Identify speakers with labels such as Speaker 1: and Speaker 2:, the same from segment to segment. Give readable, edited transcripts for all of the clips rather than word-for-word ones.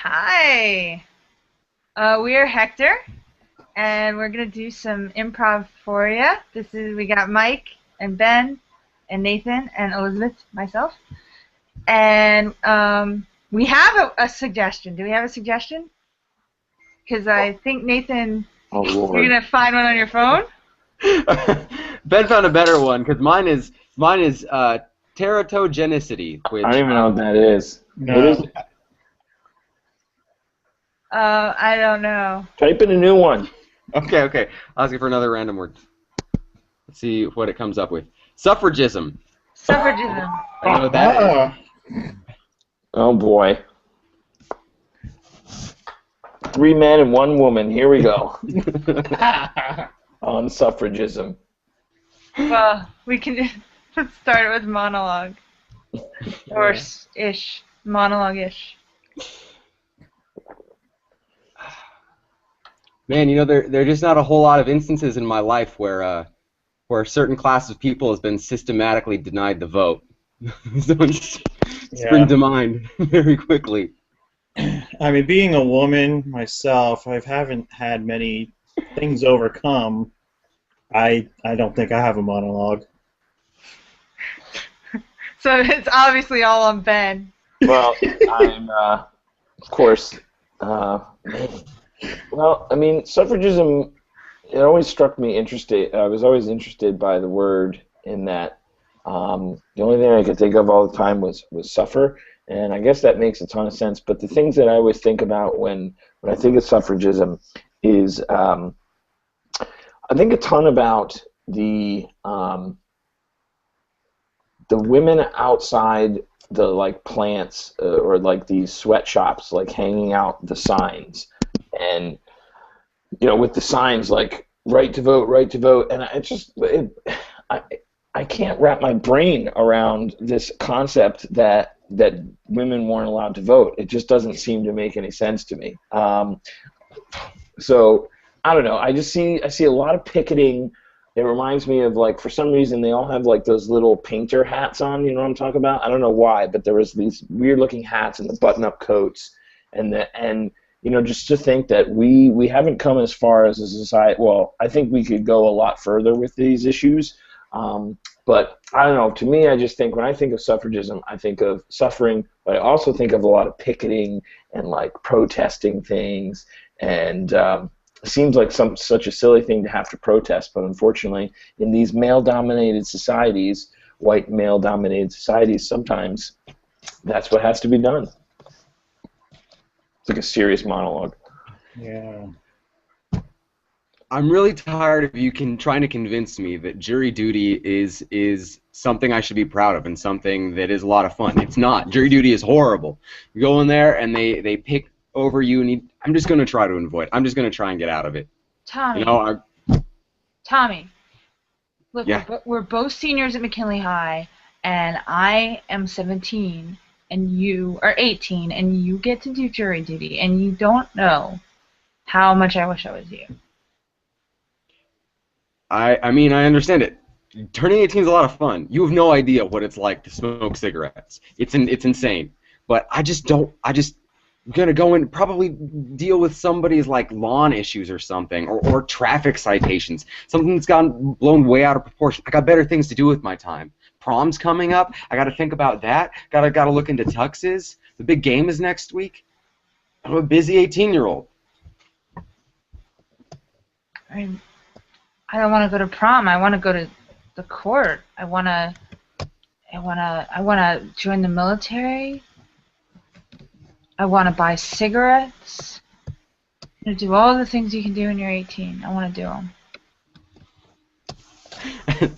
Speaker 1: Hi. We are Hector, and we're gonna do some improv for you. We got Mike and Ben and Nathan and Elizabeth, myself, and we have a suggestion. Do we have a suggestion? Because I think Nathan,
Speaker 2: Oh
Speaker 1: you're
Speaker 2: Lord.
Speaker 1: gonna find one on your phone.
Speaker 3: Ben found a better one because mine is teratogenicity,
Speaker 2: I don't
Speaker 3: which
Speaker 2: even know what that is. What is
Speaker 4: No.
Speaker 2: it?
Speaker 1: I don't know.
Speaker 2: Type in a new one.
Speaker 3: okay. I'll ask you for another random word. Let's see what it comes up with. Suffragism.
Speaker 1: Suffragism.
Speaker 3: I know what that is.
Speaker 2: Oh boy. 3 men and 1 woman. Here we go. On suffragism.
Speaker 1: Well, we can let's start it with monologue, or ish, monologue-ish.
Speaker 3: Man, there are just not a whole lot of instances in my life where a certain class of people has been systematically denied the vote. Someone spring to mind very quickly.
Speaker 4: I mean, being a woman myself, I haven't had many things overcome. I don't think I have a monologue.
Speaker 1: So it's obviously all on Ben.
Speaker 2: Well, I'm, of course, well, I mean, suffragism, it always struck me interested. I was always interested by the word in that the only thing I could think of all the time was suffer, and I guess that makes a ton of sense. But the things that I always think about when I think of suffragism is I think a ton about the women outside the plants or these sweatshops hanging out the signs, and with the signs like right to vote, and I can't wrap my brain around this concept that women weren't allowed to vote. It just doesn't seem to make any sense to me. So I don't know. I see a lot of picketing. It reminds me of for some reason they all have those little painter hats on. You know what I'm talking about? I don't know why, but there was these weird looking hats and the button-up coats, and just to think that we haven't come as far as a society. Well, I think we could go a lot further with these issues. But I don't know. To me, I just think when I think of suffragism, I think of suffering, but I also think of a lot of picketing and protesting things, and it seems like such a silly thing to have to protest, but unfortunately, in these male-dominated societies, white male-dominated societies, sometimes that's what has to be done. It's like a serious monologue.
Speaker 4: Yeah.
Speaker 3: I'm really tired of you trying to convince me that jury duty is something I should be proud of and something that is a lot of fun. It's not. Jury duty is horrible. You go in there and they pick over you, and I'm just going to try to avoid. I'm just going to try and get out of it.
Speaker 1: Tommy. Tommy. Look,
Speaker 3: yeah.
Speaker 1: we're both seniors at McKinley High, and I am 17, and you are 18, and you get to do jury duty, and you don't know how much I wish I was you.
Speaker 3: I mean, I understand it. Turning 18 is a lot of fun. You have no idea what it's like to smoke cigarettes. It's insane. But I'm gonna go and probably deal with somebody's lawn issues or something, or traffic citations. Something that's gotten blown way out of proportion. I got better things to do with my time. Prom's coming up. I got to think about that. Gotta look into tuxes. The big game is next week. I'm a busy 18-year-old.
Speaker 1: I don't want to go to prom. I want to go to the court. I want to join the military. I want to buy cigarettes. I'm going to do all the things you can do when you're 18. I want to do them.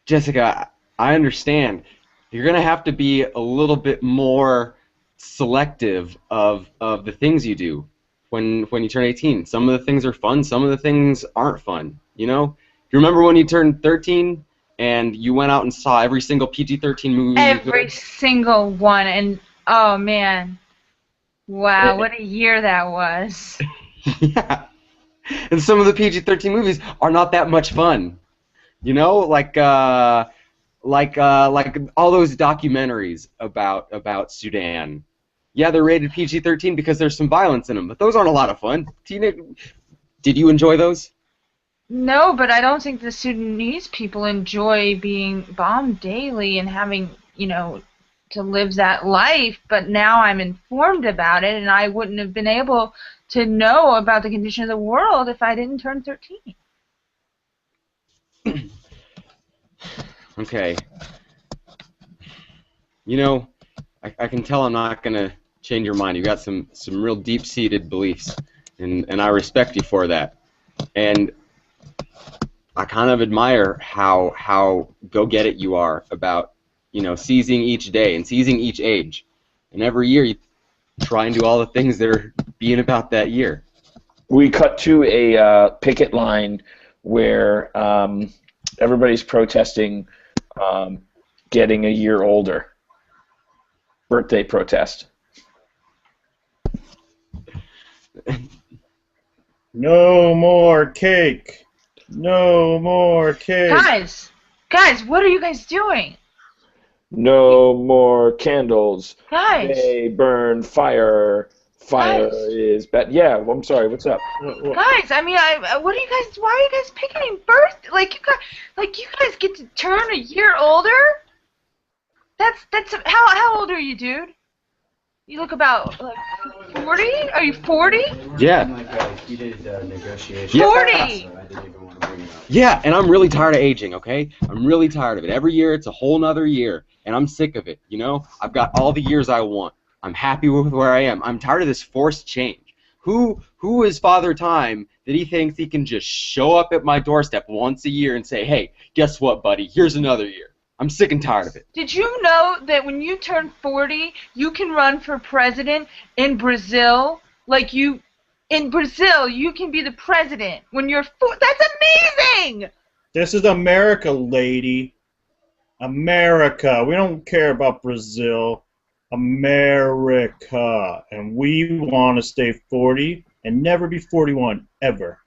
Speaker 3: Jessica, I understand. You're going to have to be a little bit more selective of the things you do when you turn 18. Some of the things are fun, some of the things aren't fun, you know? You remember when you turned 13 and you went out and saw every single PG-13 movie
Speaker 1: Every single one, and oh man. Wow, what a year that was.
Speaker 3: Yeah. And some of the PG-13 movies are not that much fun. You know, like all those documentaries about Sudan. Yeah, they're rated PG-13 because there's some violence in them, but those aren't a lot of fun. Did you enjoy those?
Speaker 1: No, but I don't think the Sudanese people enjoy being bombed daily and having, to live that life. But now I'm informed about it, and I wouldn't have been able to know about the condition of the world if I didn't turn 13.
Speaker 3: Okay. You know, I can tell I'm not going to change your mind. You got some real deep-seated beliefs, and I respect you for that. And I kind of admire how go-get-it you are about, seizing each day and seizing each age. And every year you try and do all the things that are being about that year.
Speaker 2: We cut to a picket line where everybody's protesting getting a year older. Birthday protest.
Speaker 4: No more cake. No more cake.
Speaker 1: Guys, what are you guys doing?
Speaker 2: No more candles.
Speaker 1: Guys.
Speaker 2: They burn fire. Fire is bad. Yeah, I'm sorry. What's up?
Speaker 1: Guys, I mean, what are you guys? Why are you guys picking birth? You guys get to turn a year older. That's how old are you, dude? You look about 40. Are you 40?
Speaker 3: Yeah.
Speaker 5: Heated negotiation.
Speaker 1: 40.
Speaker 3: Yeah, and I'm really tired of aging, okay? I'm really tired of it. Every year it's a whole nother year, and I'm sick of it, I've got all the years I want. I'm happy with where I am. I'm tired of this forced change. Who is Father Time that he thinks he can just show up at my doorstep once a year and say, hey, guess what, buddy? Here's another year. I'm sick and tired of it.
Speaker 1: Did you know that when you turn 40, you can run for president in Brazil? In Brazil, you can be the president when you're 40. That's amazing!
Speaker 4: This is America, lady. America. We don't care about Brazil. America. And we want to stay 40 and never be 41, ever.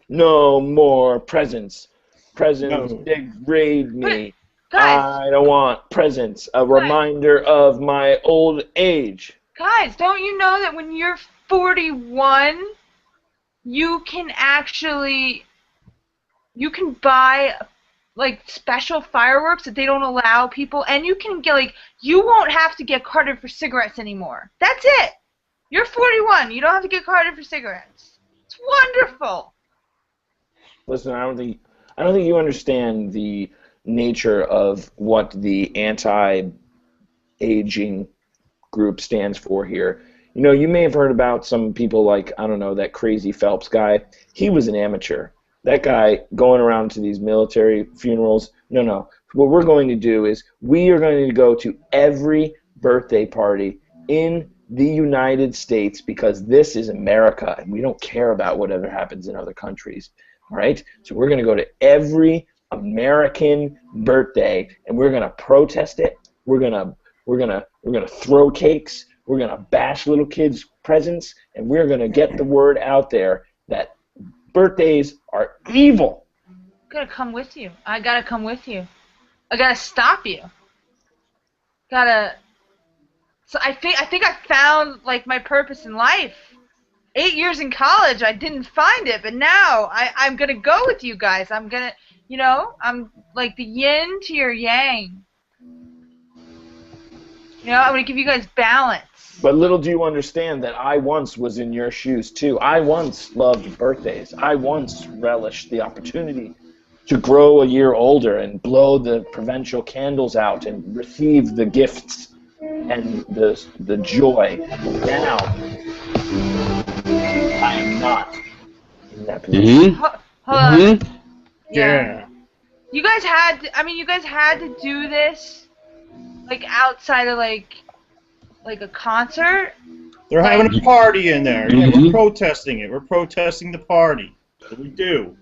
Speaker 2: No more presents. Presents
Speaker 4: No.
Speaker 2: degrade me.
Speaker 1: Guys,
Speaker 2: I don't want presents. A reminder of my old age.
Speaker 1: Guys, don't you know that when you're 41, you can buy special fireworks that they don't allow people, and you can get you won't have to get carded for cigarettes anymore. That's it. You're 41. You don't have to get carded for cigarettes. It's wonderful.
Speaker 2: Listen, I don't think you understand the nature of what the anti-aging group stands for here. You may have heard about some people like, I don't know, that crazy Phelps guy. He was an amateur. That guy going around to these military funerals. No. What we're going to do is we are going to go to every birthday party in the United States because this is America and we don't care about whatever happens in other countries. All right? So we're going to go to every American birthday and we're going to protest it. We're going to throw cakes. We're going to bash little kids' presents and we're going to get the word out there that birthdays are evil.
Speaker 1: I gotta come with you. I gotta come with you. I gotta stop you. So I think I found my purpose in life. 8 years in college, I didn't find it, but now I'm gonna go with you guys. I'm gonna, I'm like the yin to your yang. I'm gonna give you guys balance.
Speaker 2: But little do you understand that I once was in your shoes too. I once loved birthdays. I once relished the opportunity to grow a year older and blow the provincial candles out and receive the gifts and the joy. Now, I am not in that position.
Speaker 1: Hold on.
Speaker 4: Yeah.
Speaker 1: You guys had to do this outside of a concert.
Speaker 4: They're having a party in there. Yeah, we're protesting it. We're protesting the party. What do we do?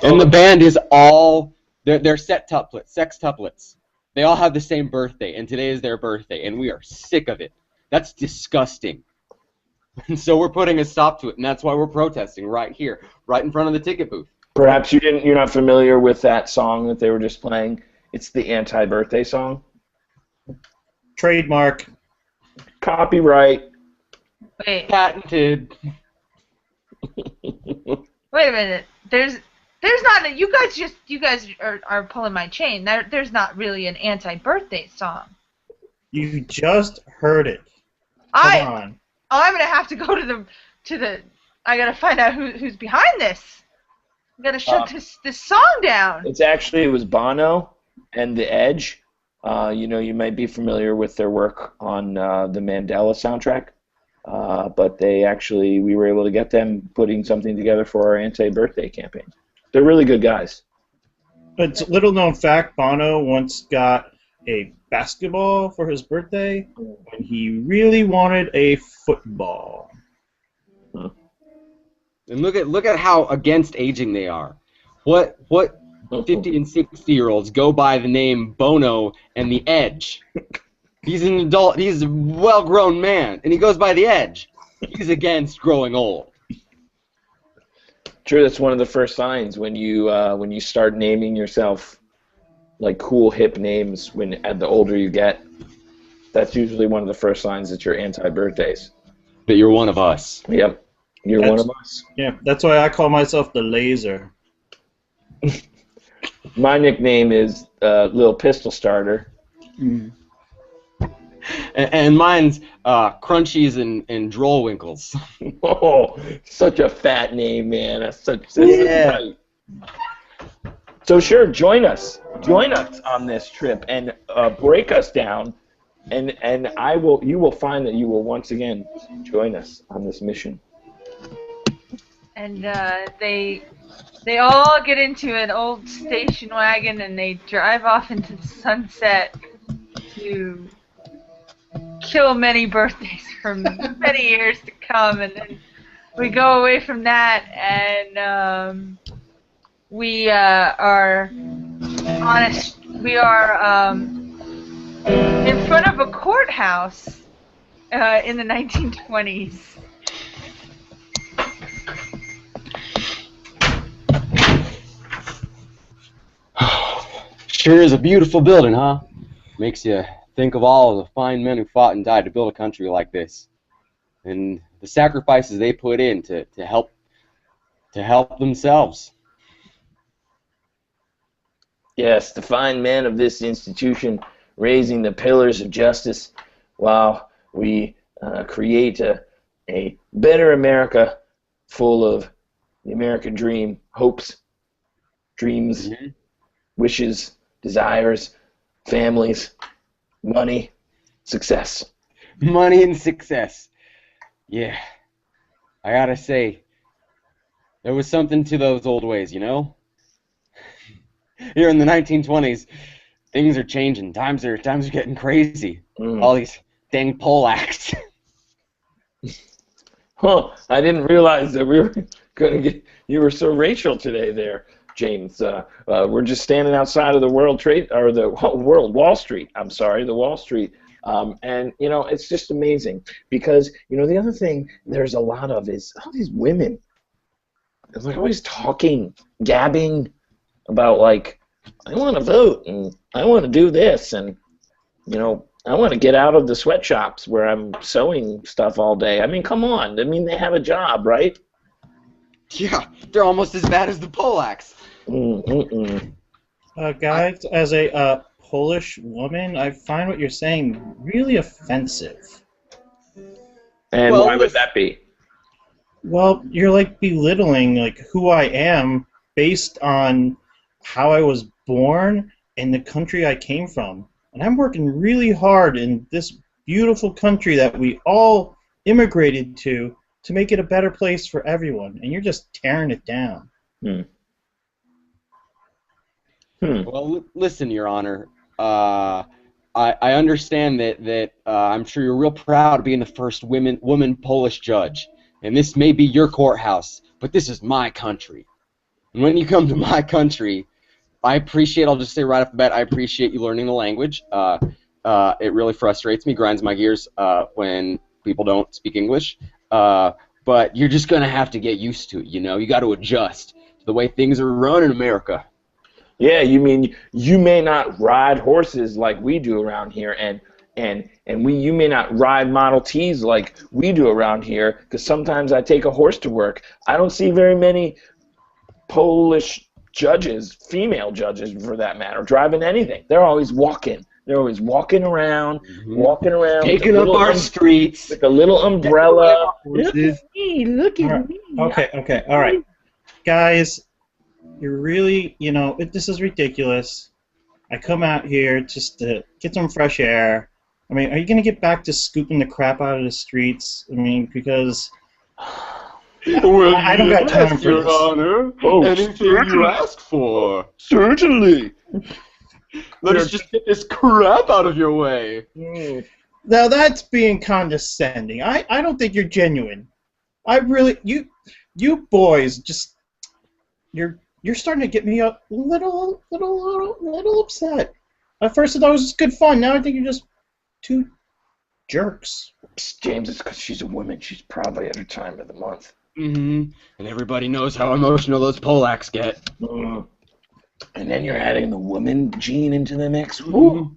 Speaker 3: And the band is all they're sextuplets. They all have the same birthday, and today is their birthday, and we are sick of it. That's disgusting. And so we're putting a stop to it, and that's why we're protesting right here, right in front of the ticket booth.
Speaker 2: Perhaps you're not familiar with that song that they were just playing. It's the anti-birthday song.
Speaker 4: Trademark.
Speaker 2: Copyright.
Speaker 1: Wait,
Speaker 3: Patented.
Speaker 1: wait a minute. There's not. You guys are pulling my chain. There's not really an anti-birthday song.
Speaker 4: You just heard it. Come
Speaker 1: I
Speaker 4: on.
Speaker 1: I'm gonna have to go to the. I gotta find out who's behind this. I gotta shut this song down.
Speaker 2: It was Bono and The Edge. You might be familiar with their work on the Mandela soundtrack. But we were able to get them putting something together for our anti-birthday campaign. They're really good guys.
Speaker 4: It's a little known fact, Bono once got a basketball for his birthday when he really wanted a football.
Speaker 3: And look at how against aging they are. What 50 and 60-year-olds go by the name Bono and The Edge? He's an adult. He's a well-grown man, and he goes by The Edge. He's against growing old.
Speaker 2: Sure, that's one of the first signs when you start naming yourself like cool hip names. The older you get, that's usually one of the first signs that you're anti-birthdays.
Speaker 3: That you're one of us.
Speaker 2: Yep, you're one of us.
Speaker 4: Yeah, that's why I call myself the Laser.
Speaker 2: My nickname is Lil Pistol Starter.
Speaker 3: And mine's Crunchies and Drollwinkles.
Speaker 2: Oh, such a fat name, man. That's
Speaker 3: Yeah.
Speaker 2: right. So sure, join us on this trip and break us down, and you will find that you will once again join us on this mission.
Speaker 1: And they all get into an old station wagon and they drive off into the sunset to kill many birthdays for many years to come. And then we go away from that and we are in front of a courthouse in the 1920s.
Speaker 3: Sure is a beautiful building, huh? Makes you think of all the fine men who fought and died to build a country like this, and the sacrifices they put in to help themselves.
Speaker 2: Yes, the fine men of this institution raising the pillars of justice while we create a better America full of the American dream, hopes, dreams, wishes, desires, families, money, success.
Speaker 3: Money and success. Yeah. I gotta say, there was something to those old ways, you know? Here in the 1920s, things are changing. Times are getting crazy. All these dang Polacks.
Speaker 2: Huh, I didn't realize that we were going to you were so racial today there, James. We're just standing outside of the Wall Street. I'm sorry, the Wall Street. And, it's just amazing because, the other thing there's a lot of is all these women. They're like always talking, gabbing about, like, I want to vote and I want to do this and, I want to get out of the sweatshops where I'm sewing stuff all day. I mean, come on. I mean, they have a job, right?
Speaker 3: Yeah, they're almost as bad as the Polacks.
Speaker 4: Guys, as a Polish woman, I find what you're saying really offensive.
Speaker 2: And why would that be?
Speaker 4: Well, you're like belittling like who I am based on how I was born and the country I came from. And I'm working really hard in this beautiful country that we all immigrated to make it a better place for everyone. And you're just tearing it down.
Speaker 3: Well, listen, Your Honor. I understand that I'm sure you're real proud of being the first woman Polish judge. And this may be your courthouse, but this is my country. And when you come to my country, I'll just say right off the bat, I appreciate you learning the language. It really frustrates me, grinds my gears when people don't speak English. But you're just going to have to get used to it, You got to adjust to the way things are run in America.
Speaker 2: Yeah, you mean you may not ride horses like we do around here, and and you may not ride Model Ts like we do around here, because sometimes I take a horse to work. I don't see very many Polish judges, female judges for that matter, driving anything. They're always walking. They're always walking around
Speaker 3: Taking up our streets.
Speaker 2: with a little umbrella.
Speaker 3: Look at
Speaker 1: me, look
Speaker 4: All right. Okay, all right. Guys, you're really, this is ridiculous. I come out here just to get some fresh air. I mean, are you going to get back to scooping the crap out of the streets? I mean, because
Speaker 3: Well,
Speaker 4: I don't got time
Speaker 3: yes,
Speaker 4: for
Speaker 3: Your
Speaker 4: this.
Speaker 3: Honor.
Speaker 2: Oh,
Speaker 3: Anything you ask for.
Speaker 2: Certainly.
Speaker 3: Let us just get this crap out of your way.
Speaker 4: Now that's being condescending. I don't think you're genuine. I really, you boys, just you're starting to get me a little upset. At first I thought it was just good fun. Now I think you're just two jerks.
Speaker 2: Psst, James, it's because she's a woman. She's probably at her time of the month.
Speaker 3: And everybody knows how emotional those Polacks get.
Speaker 2: And then you're adding the woman gene into the mix. Woo.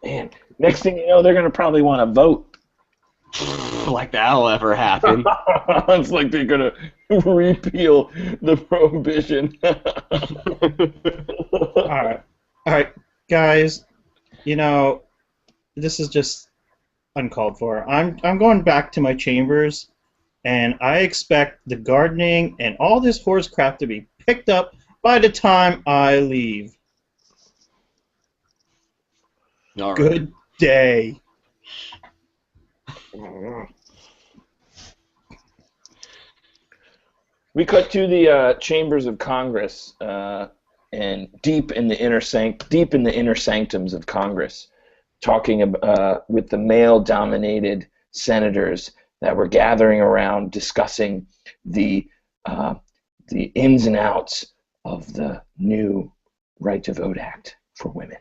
Speaker 2: Man, next thing you know, they're going to probably want to vote.
Speaker 3: Like that'll ever happen.
Speaker 2: It's like they're going to repeal the prohibition.
Speaker 4: All right, guys. This is just uncalled for. I'm going back to my chambers, and I expect the gardening and all this horse crap to be picked up by the time I leave.
Speaker 3: All right.
Speaker 4: Good day.
Speaker 2: We cut to the chambers of Congress, and deep in the inner sanctums of Congress, talking with the male-dominated senators that were gathering around discussing the ins and outs of the new Right to Vote Act for women.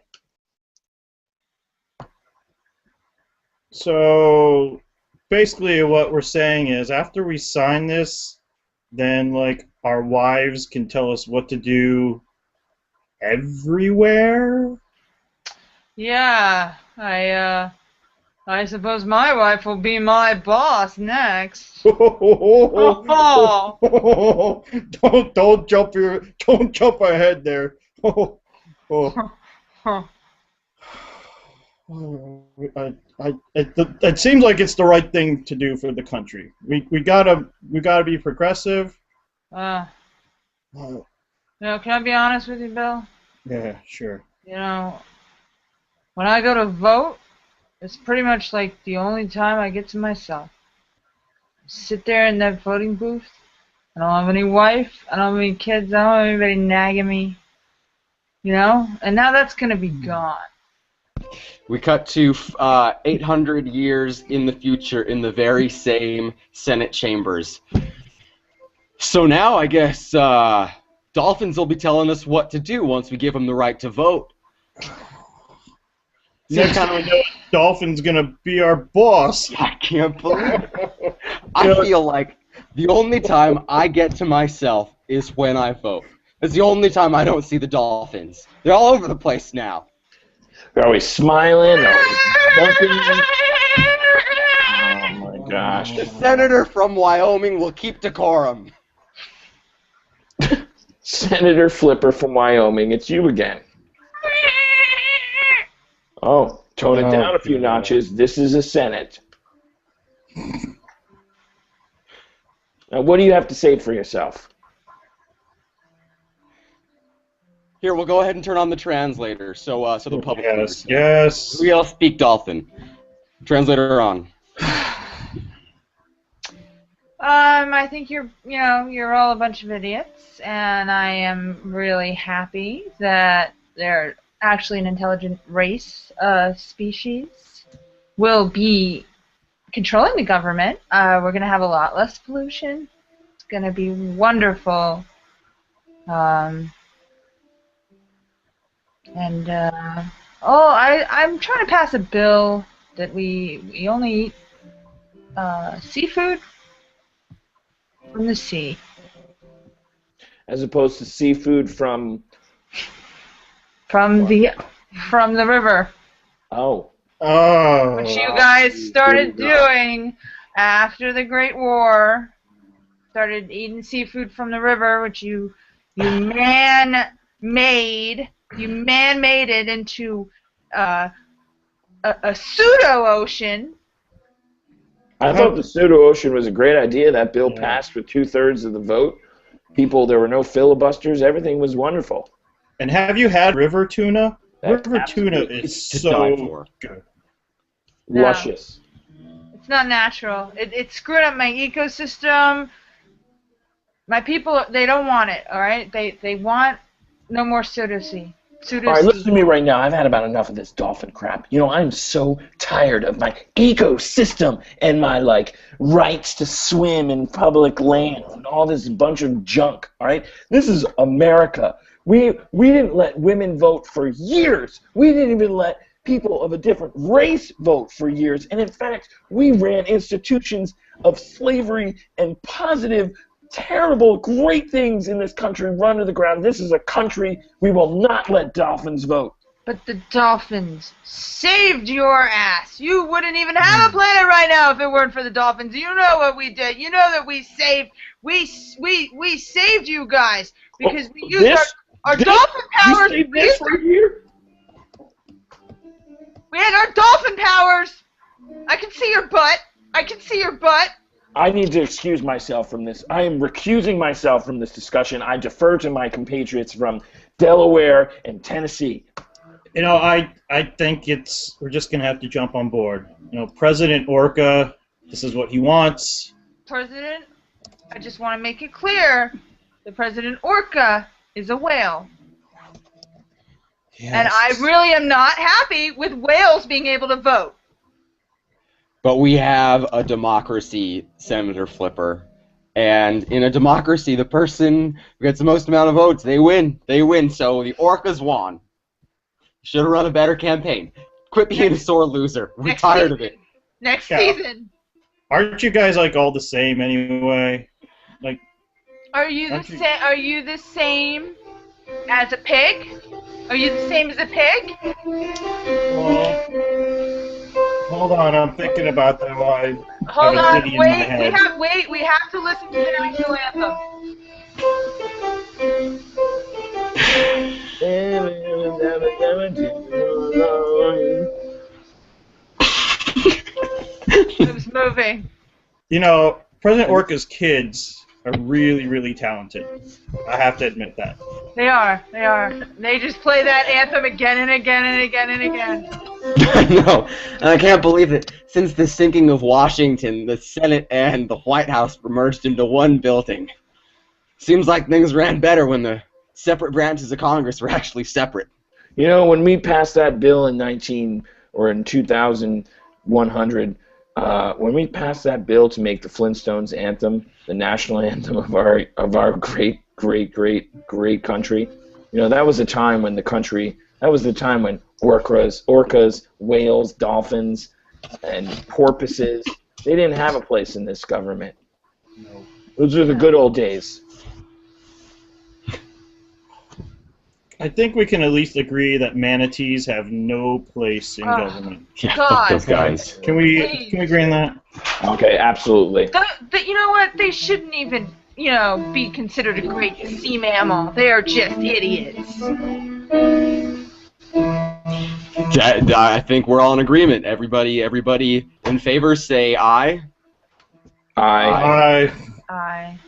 Speaker 4: So basically what we're saying is after we sign this, then like our wives can tell us what to do everywhere?
Speaker 1: Yeah, I suppose my wife will be my boss next. Oh.
Speaker 4: Don't jump ahead there. It seems like it's the right thing to do for the country. We gotta be progressive.
Speaker 1: Can I be honest with you, Bill?
Speaker 4: Yeah, sure.
Speaker 1: When I go to vote, it's pretty much like the only time I get to myself. Sit there in that voting booth. I don't have any wife. I don't have any kids. I don't have anybody nagging me. And now that's gonna be gone.
Speaker 3: We cut to 800 years in the future in the very same Senate chambers. So now I guess Dolphins will be telling us what to do once we give them the right to vote.
Speaker 4: Next time we know, Dolphin's gonna be our boss.
Speaker 3: I can't believe it. I feel like the only time I get to myself is when I vote. It's the only time I don't see the Dolphins. They're all over the place now.
Speaker 2: They're always smiling. They're always jumping. Oh my gosh.
Speaker 3: The senator from Wyoming will keep decorum.
Speaker 2: Senator Flipper from Wyoming, it's you again. Oh, tone it down a few notches. This is a Senate. Now, what do you have to say for yourself?
Speaker 3: Here, we'll go ahead and turn on the translator so the public can understand.
Speaker 4: Yes.
Speaker 3: We all speak Dolphin. Translator on.
Speaker 1: I think you're all a bunch of idiots, and I am really happy that they're actually an intelligent race, species, will be controlling the government. We're going to have a lot less pollution. It's going to be wonderful. I'm trying to pass a bill that we only eat seafood from the sea.
Speaker 2: As opposed to seafood from
Speaker 1: the river.
Speaker 2: Oh.
Speaker 4: Oh.
Speaker 1: Which you guys started doing after the Great War. Started eating seafood from the river, which you man-made. You man-made it into a pseudo-ocean.
Speaker 2: I thought the pseudo-ocean was a great idea. That bill
Speaker 4: Yeah.
Speaker 2: passed with 2/3 of the vote. There were no filibusters. Everything was wonderful.
Speaker 4: And have you had river tuna?
Speaker 2: That's
Speaker 4: River tuna
Speaker 2: absolutely
Speaker 4: is
Speaker 3: to
Speaker 4: so
Speaker 3: die for.
Speaker 4: good.
Speaker 1: No.
Speaker 2: Luscious.
Speaker 1: It's not natural. It screwed up my ecosystem. My people, they don't want it, all right? They want no more pseudo-sea.
Speaker 2: All right, listen to me right now. I've had about enough of this dolphin crap. I'm so tired of my ecosystem and my rights to swim in public land and all this bunch of junk. All right, this is America. We didn't let women vote for years. We didn't even let people of a different race vote for years. And in fact, we ran institutions of slavery and positive, terrible, great things in this country run to the ground. This is a country we will not let dolphins vote.
Speaker 1: But the dolphins saved your ass. You wouldn't even have a planet right now if it weren't for the dolphins. You know what we did. You know that we saved you guys because we used our dolphin powers.
Speaker 2: You saved this right here?
Speaker 1: We had our dolphin powers. I can see your butt.
Speaker 2: I need to excuse myself from this. I am recusing myself from this discussion. I defer to my compatriots from Delaware and Tennessee.
Speaker 4: I think we're just gonna have to jump on board. President Orca, this is what he wants.
Speaker 1: President, I just want to make it clear that President Orca is a whale.
Speaker 4: Yes.
Speaker 1: And I really am not happy with whales being able to vote.
Speaker 3: But we have a democracy, Senator Flipper. And in a democracy, the person who gets the most amount of votes, they win. They win. So the Orcas won. Should have run a better campaign. Quit being a sore loser. We're tired of it.
Speaker 1: Next season.
Speaker 4: Aren't you guys all the same anyway?
Speaker 1: Are you the same as a pig? Are you the same as a pig?
Speaker 4: Well, hold on, I'm thinking about that while I
Speaker 1: Hold
Speaker 4: have a
Speaker 1: on,
Speaker 4: ditty in my head.
Speaker 1: we have to listen to the national anthem. It was moving.
Speaker 4: President Orca's kids are really, really talented. I have to admit that.
Speaker 1: They are. They just play that anthem again and again and again and again.
Speaker 3: No, and I can't believe it. Since the sinking of Washington, the Senate and the White House were merged into one building. Seems like things ran better when the separate branches of Congress were actually separate.
Speaker 2: When we passed that bill in 2100, when we passed that bill to make the Flintstones anthem the national anthem of our great country, that was a time when orcas, whales, dolphins, and porpoises, they didn't have a place in this government.
Speaker 4: No.
Speaker 2: Those are the good old days.
Speaker 4: I think we can at least agree that manatees have no place in government.
Speaker 3: Yeah,
Speaker 1: God.
Speaker 3: fuck those guys.
Speaker 4: Can we agree on that?
Speaker 2: Okay, absolutely.
Speaker 1: You know what? They shouldn't even, be considered a great sea mammal. They are just idiots.
Speaker 3: I think we're all in agreement. Everybody in favor, say aye.
Speaker 2: Aye.
Speaker 1: Aye.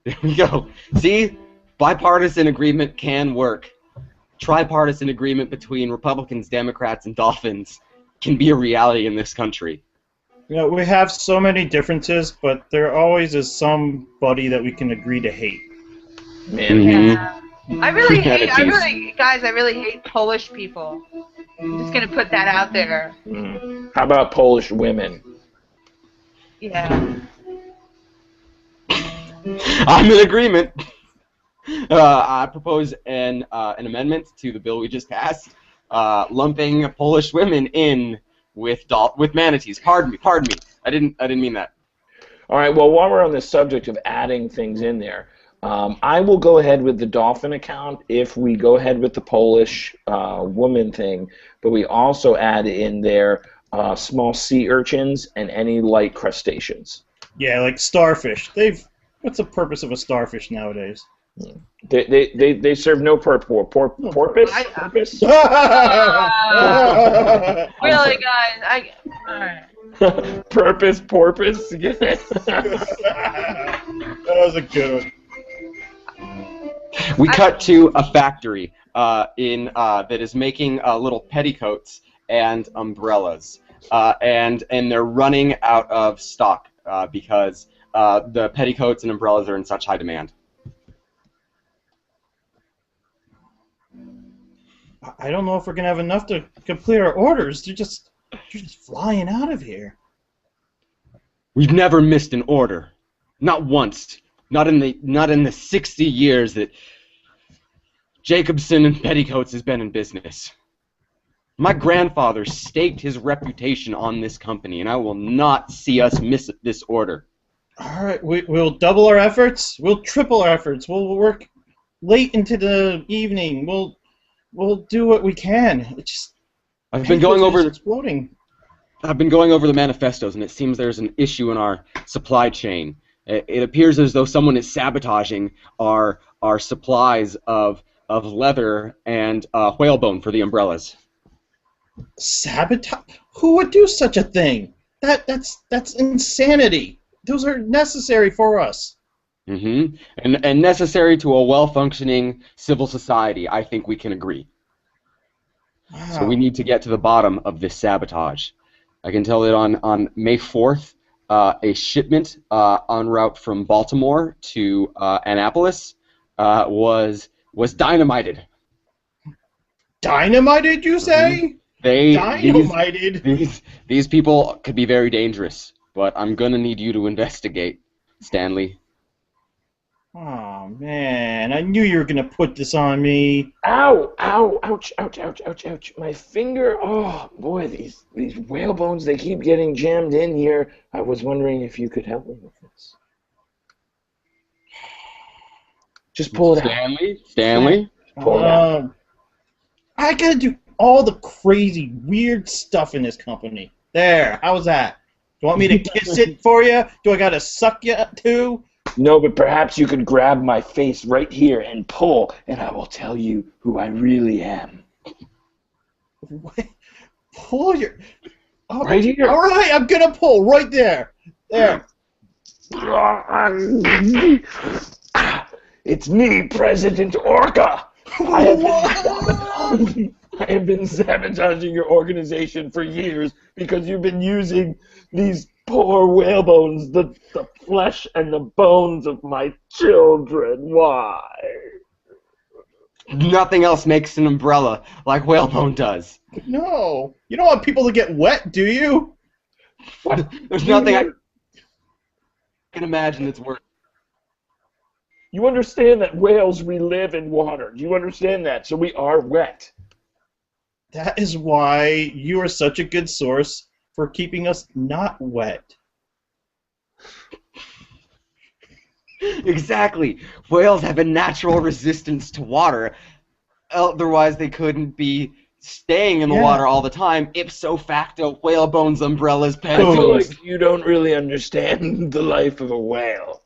Speaker 3: There we go. See? Bipartisan agreement can work. Tripartisan agreement between Republicans, Democrats, and Dolphins can be a reality in this country.
Speaker 4: We have so many differences, but there always is somebody that we can agree to hate.
Speaker 2: Man.
Speaker 1: Yeah. I really hate
Speaker 3: Manatees.
Speaker 1: Polish people. I'm just gonna put that out there.
Speaker 2: How about Polish women?
Speaker 1: Yeah.
Speaker 3: I'm in agreement. I propose an amendment to the bill we just passed, lumping Polish women in with manatees. Pardon me. I didn't mean that.
Speaker 2: All right. Well, while we're on the subject of adding things in there, I will go ahead with the dolphin account if we go ahead with the Polish woman thing, but we also add in there small sea urchins and any light crustaceans.
Speaker 4: Yeah, like starfish. What's the purpose of a starfish nowadays?
Speaker 2: They serve no porpoise?
Speaker 1: I-
Speaker 2: Porpoise?
Speaker 1: Really, guys? All right.
Speaker 2: Purpose, porpoise?
Speaker 4: That was a good one.
Speaker 3: We cut to a factory that is making little petticoats and umbrellas, and they're running out of stock because the petticoats and umbrellas are in such high demand.
Speaker 4: I don't know if we're gonna have enough to complete our orders. They're just flying out of here.
Speaker 3: We've never missed an order, not once, not in the 60 years that Jacobson and Petticoats has been in business. My grandfather staked his reputation on this company, and I will not see us miss this order.
Speaker 4: All right, we'll double our efforts. We'll triple our efforts. We'll work late into the evening. We'll do what we can. It's just
Speaker 3: I've been going over
Speaker 4: exploding.
Speaker 3: the manifestos, and it seems there's an issue in our supply chain. It appears as though someone is sabotaging our supplies of leather and whalebone for the umbrellas.
Speaker 4: Sabotage? Who would do such a thing? That's insanity. Those are necessary for us.
Speaker 3: Mm-hmm. And necessary to a well-functioning civil society, I think we can agree.
Speaker 4: Wow.
Speaker 3: So we need to get to the bottom of this sabotage. I can tell that on May 4th, a shipment en route from Baltimore to Annapolis was dynamited.
Speaker 4: Dynamited, you say? Dynamited.
Speaker 3: These people could be very dangerous, but I'm gonna need you to investigate, Stanley.
Speaker 4: Oh man, I knew you were gonna put this on me.
Speaker 2: Ow! Ow! Ouch! Ouch! Ouch! Ouch! Ouch! My finger! Oh boy, these whale bones, they keep getting jammed in here. I was wondering if you could help me with this. Just pull it out.
Speaker 3: Stanley.
Speaker 2: Pull it out.
Speaker 4: I gotta do all the crazy, weird stuff in this company. There, how's that? Do you want me to kiss it for you? Do I gotta suck you too?
Speaker 2: No, but perhaps you could grab my face right here and pull, and I will tell you who I really am.
Speaker 4: What? Pull your... Oh,
Speaker 2: Right here.
Speaker 4: All right, I'm gonna pull right there. There.
Speaker 2: It's me, President Orca. I have been sabotaging your organization for years because you've been using these poor whale bones, the flesh and the bones of my children. Why?
Speaker 3: Nothing else makes an umbrella like whalebone does.
Speaker 4: No, you don't want people to get wet, do you?
Speaker 2: What?
Speaker 3: There's nothing I can imagine that's worse.
Speaker 2: You understand that whales, we live in water. Do you understand that? So we are wet.
Speaker 4: That is why you are such a good source for keeping us not wet.
Speaker 3: Exactly. Whales have a natural resistance to water. Otherwise, they couldn't be staying in the water all the time. Ipso facto, whale bones, umbrellas,
Speaker 2: I feel
Speaker 3: petticoats.
Speaker 2: like you don't really understand the life of a whale.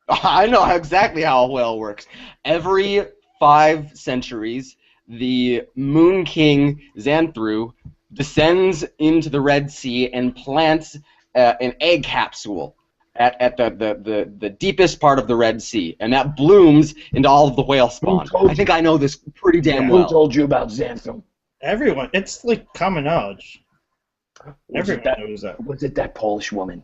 Speaker 3: I know exactly how a whale works. Every 5 centuries, the Moon King Xanthru descends into the Red Sea and plants an egg capsule at the deepest part of the Red Sea, and that blooms into all of the whale spawn. I think I know this pretty damn
Speaker 2: Who
Speaker 3: well.
Speaker 2: told you about Xanthum?
Speaker 4: Everyone, it's like common knowledge. Everyone knows that.
Speaker 2: Was it that Polish woman?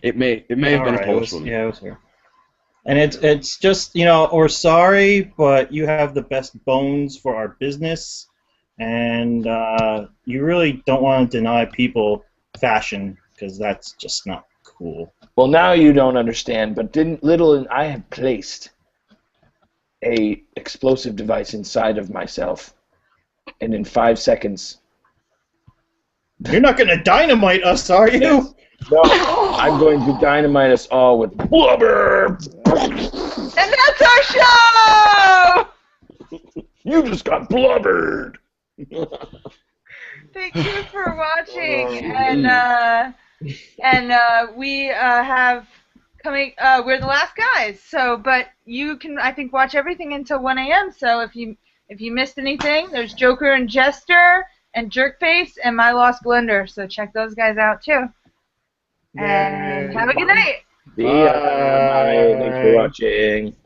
Speaker 3: It may have been a
Speaker 4: Alright,
Speaker 3: Polish woman.
Speaker 4: Yeah, it was her. And it's just, you know, we're sorry, but you have the best bones for our business, and you really don't want to deny people fashion, because that's just not cool.
Speaker 2: Well, now you don't understand, but Little and I have placed a explosive device inside of myself, and in 5 seconds,
Speaker 4: You're not going to dynamite us, are you?
Speaker 2: No, I'm going to dynamite us all with blubber.
Speaker 1: And that's our show!
Speaker 2: You just got blubbered.
Speaker 1: Thank you for watching,
Speaker 2: Oh,
Speaker 1: and we have coming. We're the last guys, so but you can I think watch everything until 1 a.m. So if you missed anything, there's Joker and Jester and Jerkface and My Lost Blender. So check those guys out too. And have a good night.
Speaker 2: See ya. Bye. Thanks for watching.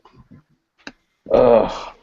Speaker 2: Ugh.